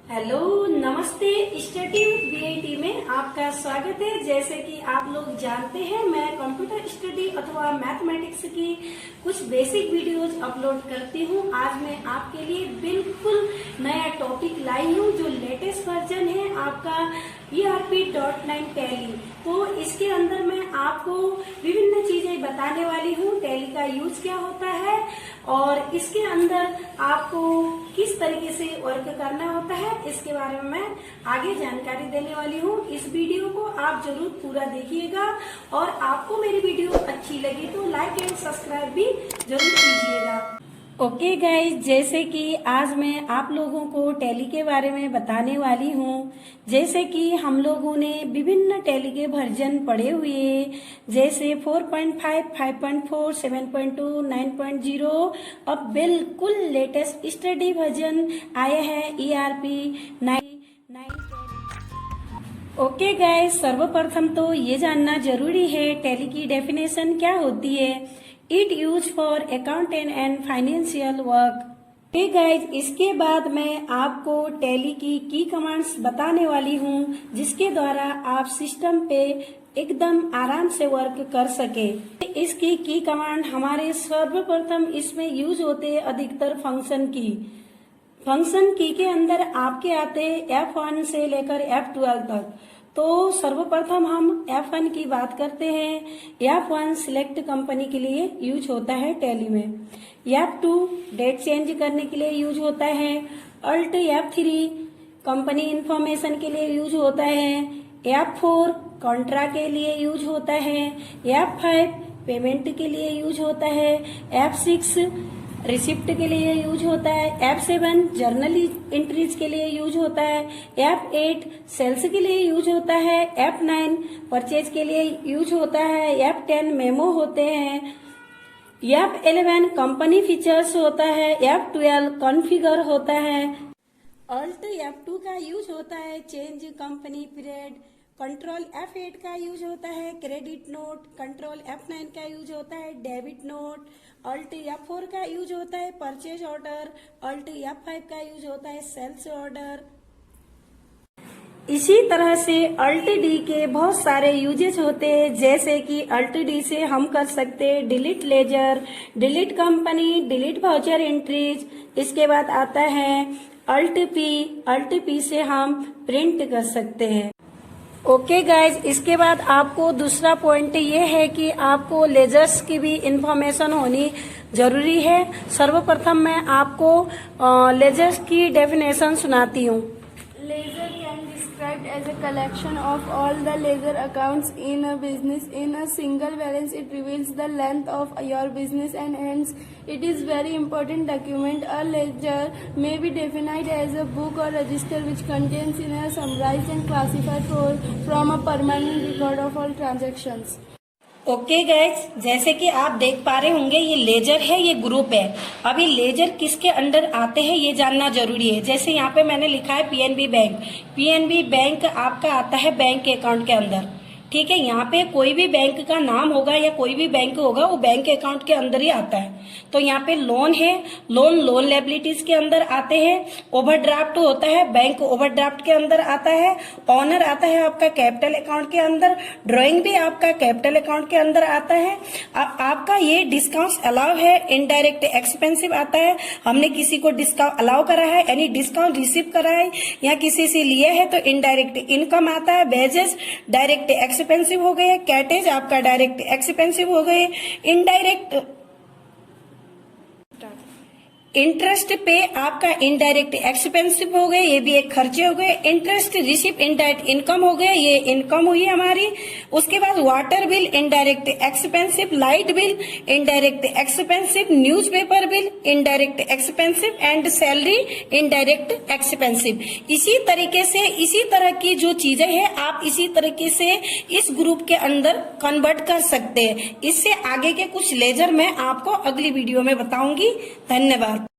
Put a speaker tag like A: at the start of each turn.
A: Hello, नमस्ते। Study with BIT में आपका स्वागत है। जैसे कि आप लोग जानते हैं, मैं कंप्यूटर स्टडी अथवा मैथमेटिक्स की कुछ बेसिक वीडियोज अपलोड करती हूं। आज मैं आपके लिए बिल्कुल नया टॉपिक लाई हूं, जो लेटेस्ट वर्जन है आपका ERP.9 टैली। तो इसके अंदर मैं आपको विभिन्न चीजें बताने वाली हूँ। टैली का यूज क्या होता है और इसके अंदर आपको किस तरीके से वर्क करना होता है, इसके बारे में मैं आगे जानकारी देने वाली हूँ। इस वीडियो को आप जरूर पूरा देखिएगा और आपको मेरी वीडियो अच्छी लगी तो लाइक एंड सब्सक्राइब भी जरूर कीजिएगा। ओके गाइस, जैसे कि आज मैं आप लोगों को टैली के बारे में बताने वाली हूँ। जैसे कि हम लोगों ने विभिन्न टैली के वर्जन पढ़े हुए, जैसे 4.5, 5.4, 7.2, 9.0। अब बिल्कुल लेटेस्ट स्टडी वर्जन आया है ERP 9। ओके गाइस, सर्वप्रथम तो ये जानना जरूरी है टैली की डेफिनेशन क्या होती है। It use for accountant and financial work. Okay guys, इसके बाद मैं आपको टैली की कमांड्स बताने वाली हूँ, जिसके द्वारा आप सिस्टम पे एकदम आराम से वर्क कर सके। इसकी की कमांड हमारे सर्वप्रथम इसमें यूज होते हैं अधिकतर फंक्शन की के अंदर आपके आते F1 से लेकर F12 तक। तो सर्वप्रथम हम F1 की बात करते हैं। F1 सिलेक्ट कंपनी के लिए यूज होता है टैली में। F2 डेट चेंज करने के लिए यूज होता है। अल्ट F3 कंपनी इंफॉर्मेशन के लिए यूज होता है। F4 कॉन्ट्रा के लिए यूज होता है। F5 पेमेंट के लिए यूज होता है। F6 रिसिप्ट के लिए यूज होता है। F7 जर्नल एंट्रीज के लिए यूज होता है। F8 सेल्स के लिए यूज होता है। F9 परचेज के लिए यूज होता है। F10 मेमो होते हैं। F11 कंपनी फीचर्स होता है। F12 कॉन्फ़िगर होता है। अल्ट F2 का यूज होता है change company period. Control F8 का यूज होता है क्रेडिट नोट। कंट्रोल F9 का यूज होता है डेबिट नोट। अल्ट F4 का यूज होता है परचेज ऑर्डर। अल्ट F5 का यूज होता है सेल्स ऑर्डर। इसी तरह से अल्ट डी के बहुत सारे यूजेस होते हैं, जैसे कि अल्ट डी से हम कर सकते हैं delete ledger, delete company, delete voucher entries. इसके बाद आता है अल्ट पी से हम प्रिंट कर सकते हैं। ओके गाइज, इसके बाद आपको दूसरा पॉइंट ये है कि आपको लेजर्स की भी इंफॉर्मेशन होनी जरूरी है। सर्वप्रथम मैं आपको लेजर्स की डेफिनेशन सुनाती हूँ।
B: Ledger can be described as a collection of all the ledger accounts in a business. In a single balance, it reveals the length of your business and hence it is very important document. A ledger may be defined as a book or register which contains in a summarized and classified from a permanent record of all transactions.
A: Okay guys, जैसे कि आप देख पा रहे होंगे ये laser है, ये ग्रुप है। अभी लेजर किसके अंडर आते हैं ये जानना जरूरी है। जैसे यहाँ पे मैंने लिखा है PNB बैंक। PNB बैंक आपका आता है बैंक के अकाउंट के अंदर, ठीक है। यहाँ पे कोई भी बैंक का नाम होगा या कोई भी बैंक होगा, वो बैंक अकाउंट के अंदर ही आता है। तो यहाँ पे लोन है, लोन लायबिलिटीज के अंदर आते हैं। ओवरड्राफ्ट होता है, बैंक ओवरड्राफ्ट के अंदर आता है। ऑनर आता है आपका कैपिटल अकाउंट के अंदर। ड्रॉइंग भी आपका कैपिटल अकाउंट के अंदर आता है। आपका ये डिस्काउंट अलाउ है। इनडायरेक्ट एक्सपेंसिव आता है, हमने किसी को डिस्काउंट अलाउ करा है यानी डिस्काउंट रिसीव करा है या किसी से लिया है तो इनडायरेक्ट इनकम आता है। वेजेस डायरेक्ट एक्सपेंसिव हो गए। कैटेज आपका डायरेक्ट एक्सपेंसिव हो गए। इनडायरेक्ट इंटरेस्ट पे आपका इनडायरेक्ट एक्सपेंसिव हो गए, ये भी एक खर्चे हो गए। इंटरेस्ट रिसीव इनडायरेक्ट इनकम हो गए, ये इनकम हुई हमारी। उसके बाद water bill indirect expensive, light bill indirect expensive, newspaper bill indirect expensive and salary indirect expensive. इसी तरीके से इसी तरह की जो चीजें हैं आप इसी तरीके से इस ग्रुप के अंदर कन्वर्ट कर सकते हैं। इससे आगे के कुछ लेजर मैं आपको अगली वीडियो में बताऊंगी। धन्यवाद।